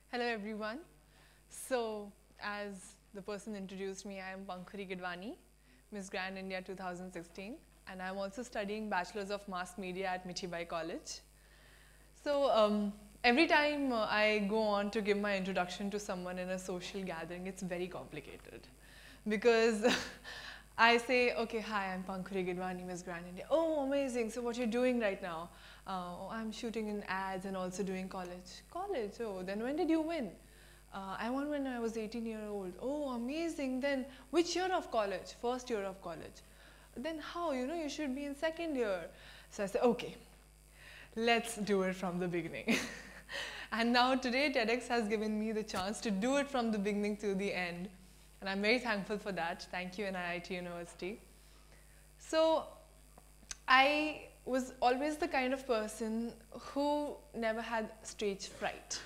Hello everyone. So, as the person introduced me, I am Pankhuri Gidwani, Miss Grand India 2016, and I am also studying Bachelor's of Mass Media at Mithibai College. So, every time I go on to give my introduction to someone in a social gathering, it's very complicated because I say, okay, hi, I'm Pankhuri Gidwani, Miss Grand India. Oh, amazing. So what you're doing right now? Oh, I'm shooting in ads and also doing college. College? Oh, then when did you win? I won when I was 18 years old. Oh, amazing. Then which year of college? First year of college. Then how? You should be in second year. So I said, okay, let's do it from the beginning. And now today TEDx has given me the chance to do it from the beginning to the end. And I'm very thankful for that. Thank you, NIIT-University. So I was always the kind of person who never had stage fright.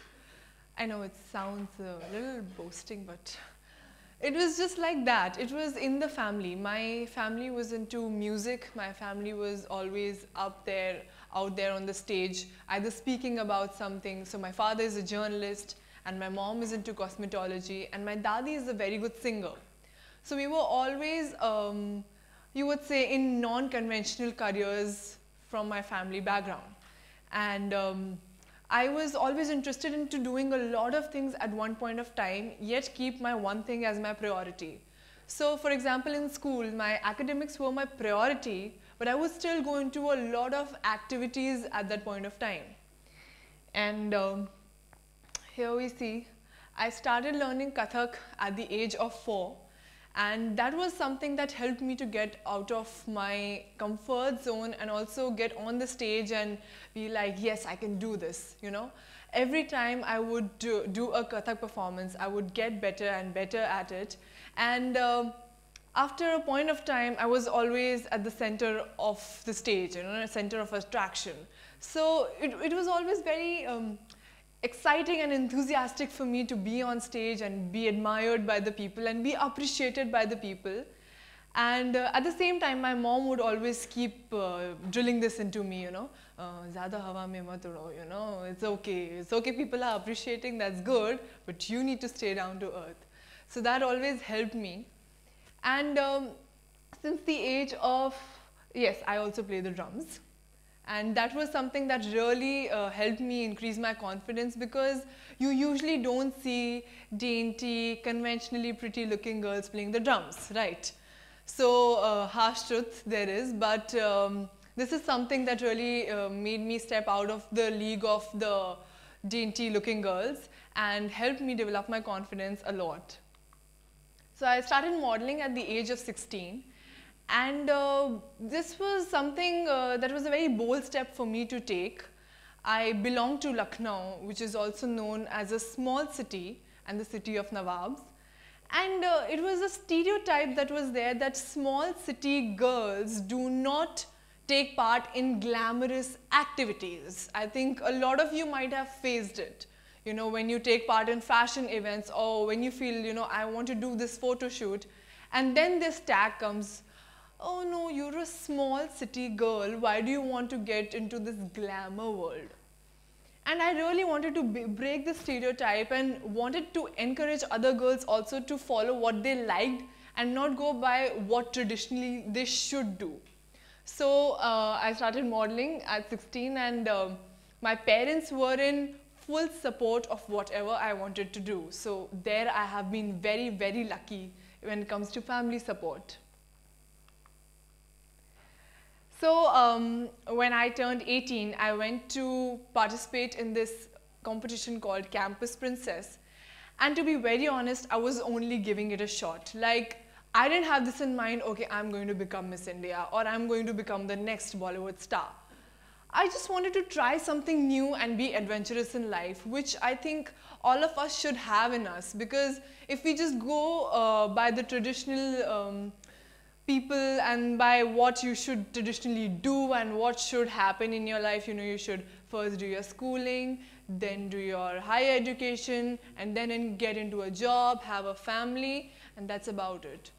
I know it sounds a little boasting, but it was just like that. It was in the family. My family was into music. My family was always out there on the stage, either speaking about something. So my father is a journalist, and my mom is into cosmetology, and my dadi is a very good singer. So we were always, you would say, in non-conventional careers from my family background. And I was always interested into doing a lot of things at one point of time, yet keep my one thing as my priority. So for example, in school, my academics were my priority, but I would still go into a lot of activities at that point of time. And here we see, I started learning Kathak at the age of 4, and that was something that helped me to get out of my comfort zone and also get on the stage and be like, yes, I can do this, Every time I would do a Kathak performance, I would get better and better at it. And after a point of time, I was always at the center of the stage, center of attraction. So it was always very exciting and enthusiastic for me to be on stage and be admired by the people and be appreciated by the people. And at the same time, my mom would always keep drilling this into me, Zyada hawa mein mat udo, it's okay, people are appreciating, that's good, but you need to stay down to earth. So that always helped me. And since the age of, yes, I also play the drums. And that was something that really helped me increase my confidence, because you usually don't see dainty, conventionally pretty looking girls playing the drums, right? So harsh truth there is, but this is something that really made me step out of the league of the dainty looking girls and helped me develop my confidence a lot. So I started modeling at the age of 16. And this was something that was a very bold step for me to take. I belong to Lucknow, which is also known as a small city and the city of Nawabs. And it was a stereotype that was there that small city girls do not take part in glamorous activities. I think a lot of you might have faced it. When you take part in fashion events, or when you feel, I want to do this photo shoot, and then this tag comes, oh no, you're a small city girl, why do you want to get into this glamour world? And I really wanted to break the stereotype and wanted to encourage other girls also to follow what they liked and not go by what traditionally they should do. So I started modeling at 16, and my parents were in full support of whatever I wanted to do. So there I have been very, very lucky when it comes to family support. So when I turned 18, I went to participate in this competition called Campus Princess. And to be very honest, I was only giving it a shot. Like, I didn't have this in mind, okay, I'm going to become Miss India, or I'm going to become the next Bollywood star. I just wanted to try something new and be adventurous in life, which I think all of us should have in us. Because if we just go by the traditional people and by what you should traditionally do and what should happen in your life, you should first do your schooling, then do your higher education, and then get into a job, have a family, and that's about it.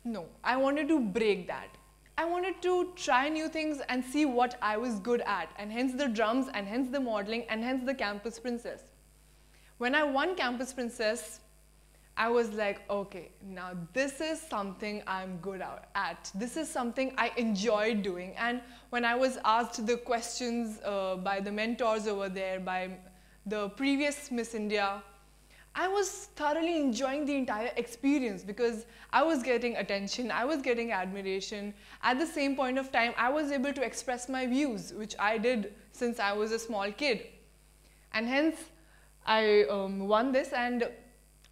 No, I wanted to break that. I wanted to try new things and see what I was good at, and hence the drums, and hence the modeling, and hence the Campus Princess. When I won Campus Princess, I was like, okay, now this is something I'm good at. This is something I enjoy doing. And when I was asked the questions by the mentors over there, by the previous Miss India, I was thoroughly enjoying the entire experience because I was getting attention, I was getting admiration. At the same point of time, I was able to express my views, which I did since I was a small kid. And hence, I won this, and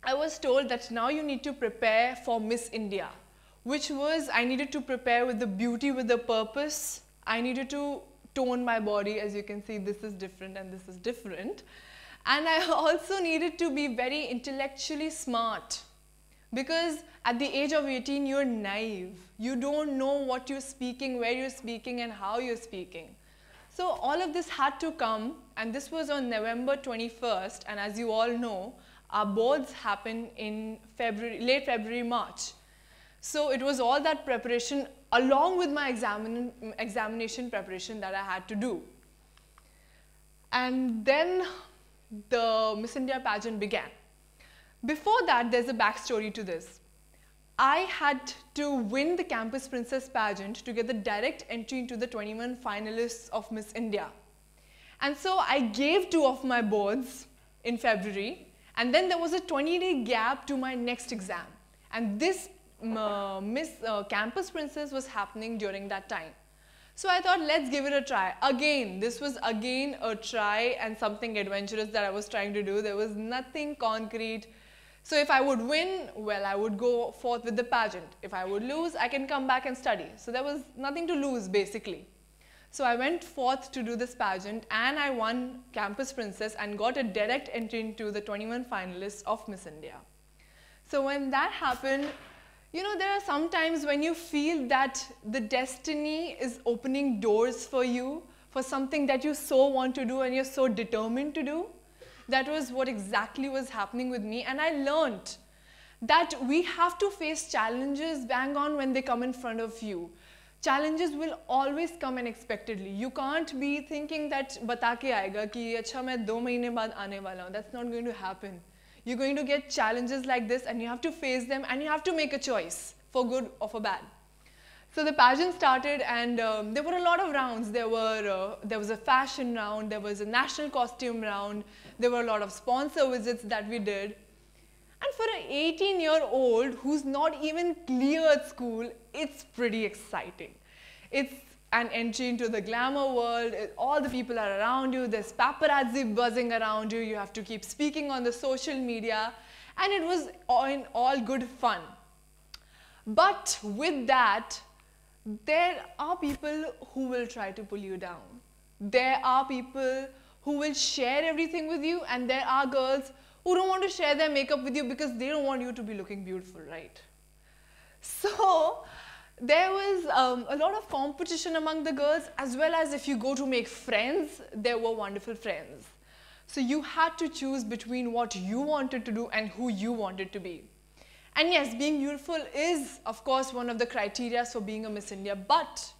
I was told that now you need to prepare for Miss India, which was I needed to prepare with the beauty, with the purpose. I needed to tone my body. As you can see, this is different and this is different. And I also needed to be very intellectually smart because at the age of 18, you're naive. You don't know what you're speaking, where you're speaking, and how you're speaking. So all of this had to come, and this was on November 21st, and as you all know, our boards happen in late February, March. So it was all that preparation along with my examination preparation that I had to do. And then the Miss India pageant began. Before that, there's a backstory to this. I had to win the Campus Princess pageant to get the direct entry into the 21 finalists of Miss India. And so I gave 2 of my boards in February, and then there was a 20-day gap to my next exam. And this Campus Princess was happening during that time. So I thought, let's give it a try. Again, this was again a try and something adventurous that I was trying to do. There was nothing concrete. So if I would win, well, I would go forth with the pageant. If I would lose, I can come back and study. So there was nothing to lose, basically. So I went forth to do this pageant, and I won Campus Princess and got a direct entry into the 21 finalists of Miss India. So when that happened, you know, there are some times when you feel that the destiny is opening doors for you for something that you so want to do and you're so determined to do. That was what exactly was happening with me, and I learned that we have to face challenges bang on when they come in front of you. Challenges will always come unexpectedly. You can't be thinking that bata ke aayega ki acha main 2 mahine baad aane wala hu. That's not going to happen. You're going to get challenges like this, and you have to face them, and you have to make a choice for good or for bad. So the pageant started, and there were a lot of rounds. There was a fashion round, there was a national costume round, there were a lot of sponsor visits that we did. And for an 18-year-old who's not even cleared school, it's pretty exciting. It's an entry into the glamour world. All the people are around you. There's paparazzi buzzing around you. You have to keep speaking on the social media. And it was all good fun. But with that, there are people who will try to pull you down. There are people who will share everything with you, and there are girls who don't want to share their makeup with you because they don't want you to be looking beautiful, right? So there was a lot of competition among the girls, as well as if you go to make friends, there were wonderful friends. So you had to choose between what you wanted to do and who you wanted to be. And yes, being beautiful is, of course, one of the criteria for being a Miss India, but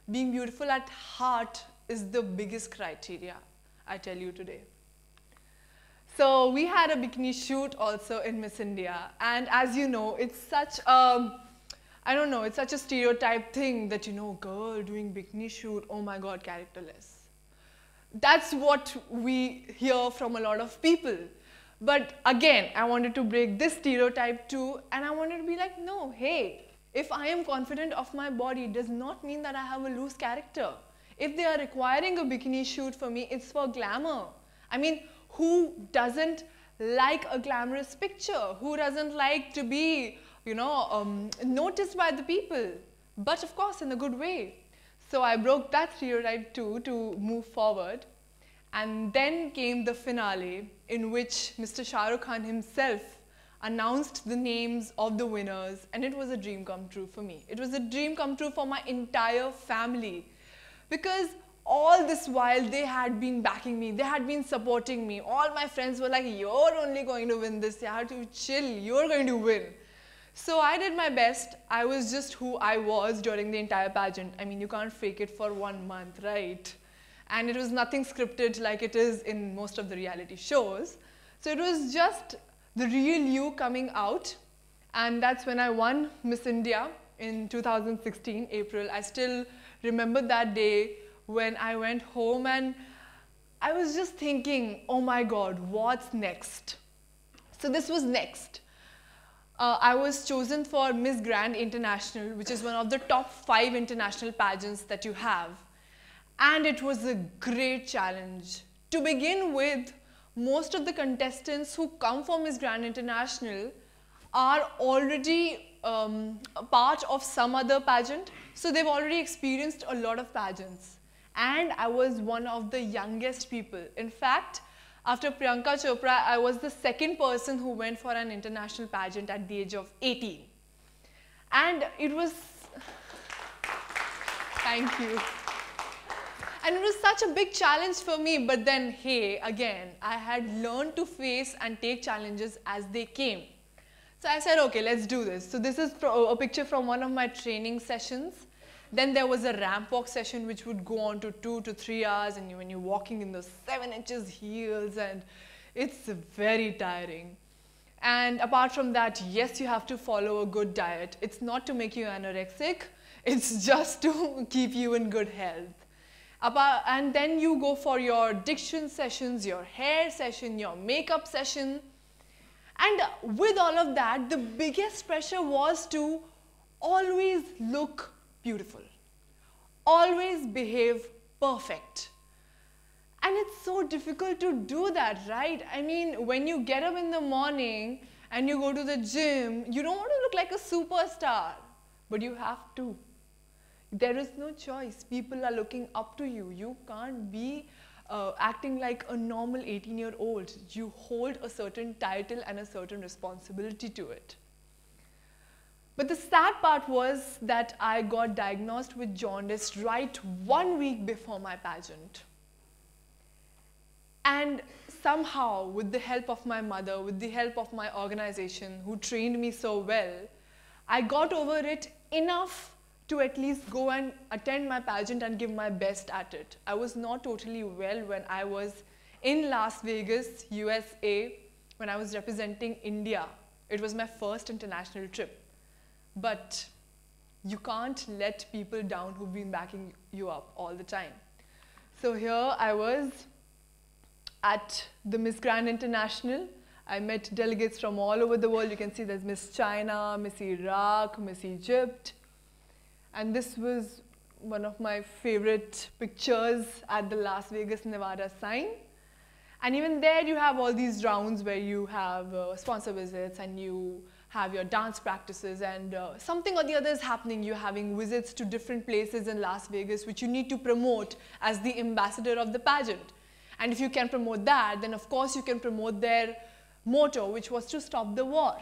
being beautiful at heart is the biggest criteria, I tell you today. So we had a bikini shoot also in Miss India, and as you know, it's such a, I don't know, it's such a stereotype thing that, you know, girl doing bikini shoot, oh my God, characterless. That's what we hear from a lot of people. But again, I wanted to break this stereotype too, and I wanted to be like, no, hey, if I am confident of my body, it does not mean that I have a loose character. If they are requiring a bikini shoot for me, it's for glamour. I mean, who doesn't like a glamorous picture? Who doesn't like to be, you know, noticed by the people? But of course, in a good way. So I broke that stereotype too to move forward. And then came the finale, in which Mr. Shah Rukh Khan himself announced the names of the winners, and it was a dream come true for me. It was a dream come true for my entire family, because all this while they had been backing me, they had been supporting me. All my friends were like, you're only going to win this, you have to chill, you're going to win. So I did my best. I was just who I was during the entire pageant. I mean, you can't fake it for 1 month, right? And it was nothing scripted like it is in most of the reality shows. So it was just the real you coming out, and that's when I won Miss India in 2016, April. I still remember that day when I went home and I was just thinking, oh my God, what's next? So this was next. I was chosen for Miss Grand International, which is one of the top 5 international pageants that you have. And it was a great challenge. To begin with, most of the contestants who come for Miss Grand International are already a part of some other pageant, so they've already experienced a lot of pageants. And I was one of the youngest people. In fact, after Priyanka Chopra, I was the second person who went for an international pageant at the age of 18. And it was, thank you. And it was such a big challenge for me, but then, hey, again, I had learned to face and take challenges as they came. So I said, okay, let's do this. So this is a picture from one of my training sessions. Then there was a ramp walk session which would go on to 2 to 3 hours, and when you're walking in those 7 inches heels, and it's very tiring. And apart from that, yes, you have to follow a good diet. It's not to make you anorexic, it's just to keep you in good health. And then you go for your diction sessions, your hair session, your makeup session. And with all of that, the biggest pressure was to always look beautiful, always behave perfect. And it's so difficult to do that, right? I mean, when you get up in the morning and you go to the gym, you don't want to look like a superstar, but you have to. There is no choice. People are looking up to you. You can't be acting like a normal 18-year-old. You hold a certain title and a certain responsibility to it. But the sad part was that I got diagnosed with jaundice right 1 week before my pageant. And somehow, with the help of my mother, with the help of my organization who trained me so well, I got over it enough to at least go and attend my pageant and give my best at it. I was not totally well when I was in Las Vegas, USA, when I was representing India. It was my first international trip. But you can't let people down who've been backing you up all the time. So here I was at the Miss Grand International. I met delegates from all over the world. You can see there's Miss China, Miss Iraq, Miss Egypt. And this was one of my favorite pictures at the Las Vegas, Nevada sign. And even there you have all these rounds where you have sponsor visits and you have your dance practices, and something or the other is happening. You're having visits to different places in Las Vegas which you need to promote as the ambassador of the pageant. And if you can promote that, then of course you can promote their motto, which was to stop the war.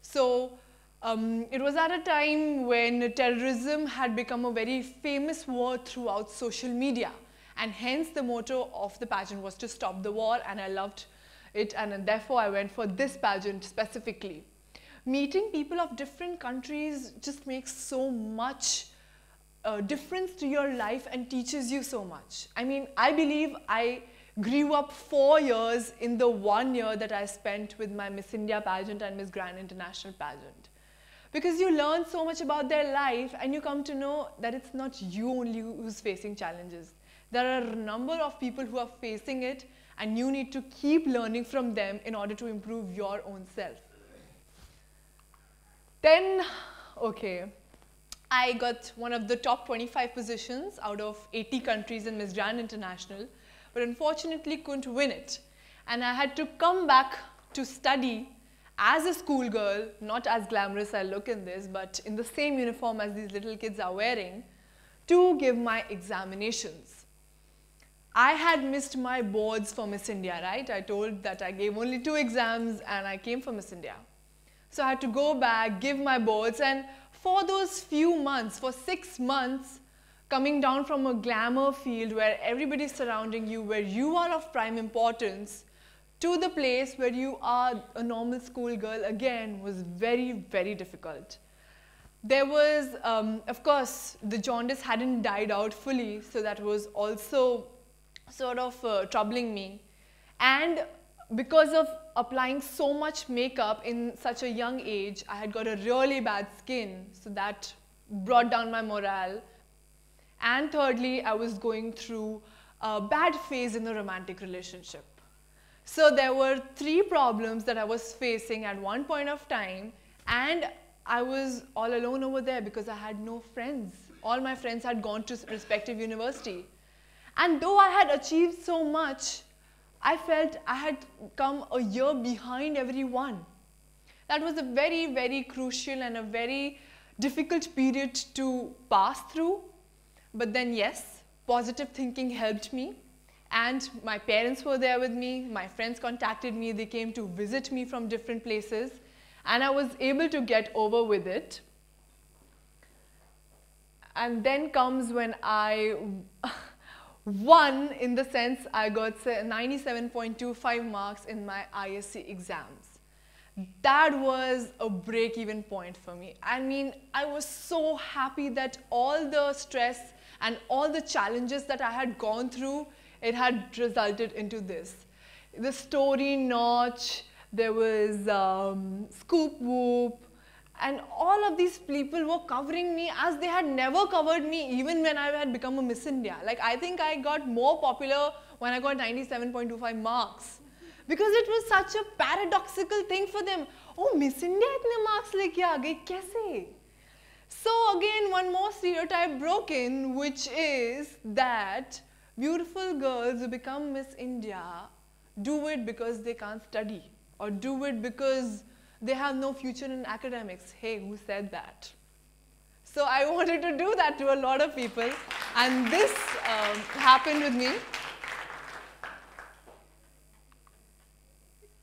So it was at a time when terrorism had become a very famous word throughout social media, and hence the motto of the pageant was to stop the war, and I loved it, and therefore I went for this pageant specifically. Meeting people of different countries just makes so much difference to your life and teaches you so much. I mean, I believe I grew up 4 years in the 1 year that I spent with my Miss India pageant and Miss Grand International pageant. Because you learn so much about their life and you come to know that it's not you only who's facing challenges. There are a number of people who are facing it, and you need to keep learning from them in order to improve your own self. Then, okay, I got one of the top 25 positions out of 80 countries in Miss Grand International, but unfortunately couldn't win it. And I had to come back to study as a schoolgirl, not as glamorous I look in this, but in the same uniform as these little kids are wearing, to give my examinations. I had missed my boards for Miss India, right? I told that I gave only 2 exams and I came for Miss India. So I had to go back, give my boards, and for those few months, for 6 months, coming down from a glamour field where everybody's surrounding you, where you are of prime importance, to the place where you are a normal schoolgirl again was very, very difficult. There was, of course, the jaundice hadn't died out fully, so that was also sort of troubling me. And because of applying so much makeup in such a young age, I had got a really bad skin, so that brought down my morale. And thirdly, I was going through a bad phase in a romantic relationship. So there were 3 problems that I was facing at one point of time, and I was all alone over there because I had no friends. All my friends had gone to respective university. And though I had achieved so much, I felt I had come a year behind everyone. That was a very, very crucial and a very difficult period to pass through. But then yes, positive thinking helped me. And my parents were there with me, my friends contacted me, they came to visit me from different places, and I was able to get over with it. And then comes when I won, in the sense I got 97.25 marks in my ISC exams. That was a break-even point for me. I mean, I was so happy that all the stress and all the challenges that I had gone through, it had resulted into this. The story notch, there was Scoop Whoop, and all of these people were covering me as they had never covered me even when I had become a Miss India. Like, I think I got more popular when I got 97.25 marks. Because it was such a paradoxical thing for them. Oh, Miss India itne marks leke aa gayi, kaise? So again, one more stereotype broken, which is that beautiful girls who become Miss India do it because they can't study, or do it because they have no future in academics. Hey, who said that? So I wanted to do that to a lot of people, and this happened with me.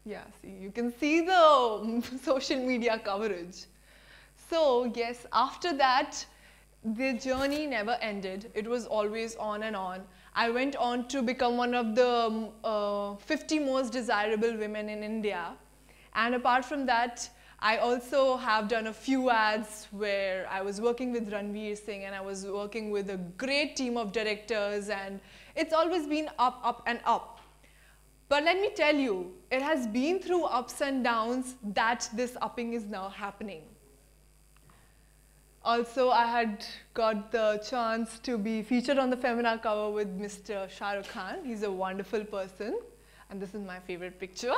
Yeah, see, you can see the social media coverage. So yes, after that, the journey never ended. It was always on and on. I went on to become one of the 50 most desirable women in India. And apart from that, I also have done a few ads where I was working with Ranveer Singh, and I was working with a great team of directors, and it's always been up, up and up. But let me tell you, it has been through ups and downs that this upping is now happening. Also, I had got the chance to be featured on the Femina cover with Mr. Shah Rukh Khan. He's a wonderful person, and this is my favorite picture.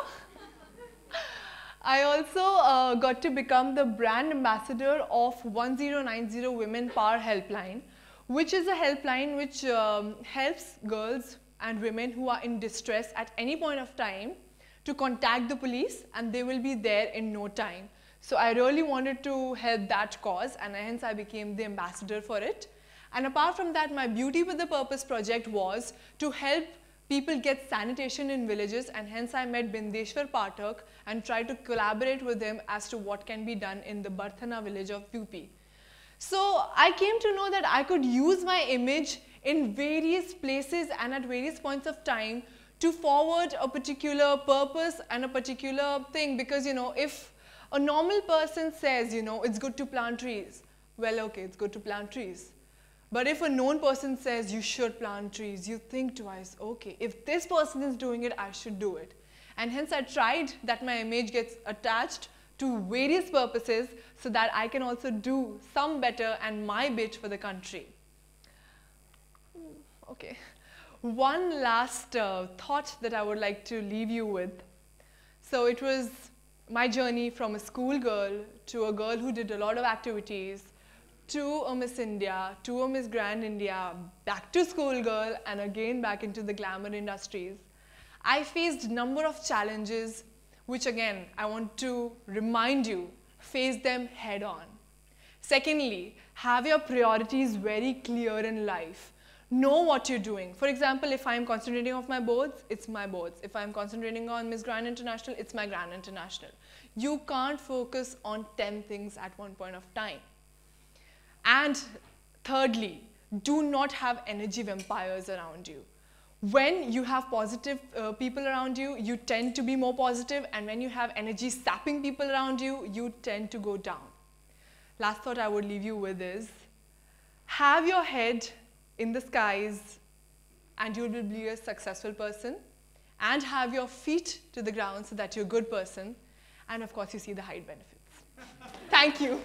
I also got to become the brand ambassador of 1090 Women Power Helpline, which is a helpline which helps girls and women who are in distress at any point of time to contact the police, and they will be there in no time. So I really wanted to help that cause, and hence I became the ambassador for it. And apart from that, my Beauty with a Purpose project was to help people get sanitation in villages, and hence I met Bindeshwar Pathak and tried to collaborate with him as to what can be done in the Barthana village of UP. So I came to know that I could use my image in various places and at various points of time to forward a particular purpose and a particular thing, because, you know, if a normal person says, you know, it's good to plant trees, well, okay, it's good to plant trees. But if a known person says you should plant trees, you think twice, okay, if this person is doing it, I should do it. And hence I tried that my image gets attached to various purposes so that I can also do some better and my bit for the country. Okay, one last thought that I would like to leave you with. So it was my journey from a schoolgirl to a girl who did a lot of activities, to a Miss India, to a Miss Grand India, back to schoolgirl, and again back into the glamour industries. I faced a number of challenges, which again, I want to remind you, face them head on. Secondly, have your priorities very clear in life. Know what you're doing. For example, if I'm concentrating on my boards, it's my boards. If I'm concentrating on Miss Grand International, it's my Grand International. You can't focus on 10 things at one point of time. And thirdly, do not have energy vampires around you. When you have positive people around you, you tend to be more positive, and when you have energy sapping people around you, you tend to go down. Last thought I would leave you with is, have your head in the skies and you will be a successful person, and have your feet to the ground so that you're a good person. And of course, you see the height benefits. Thank you.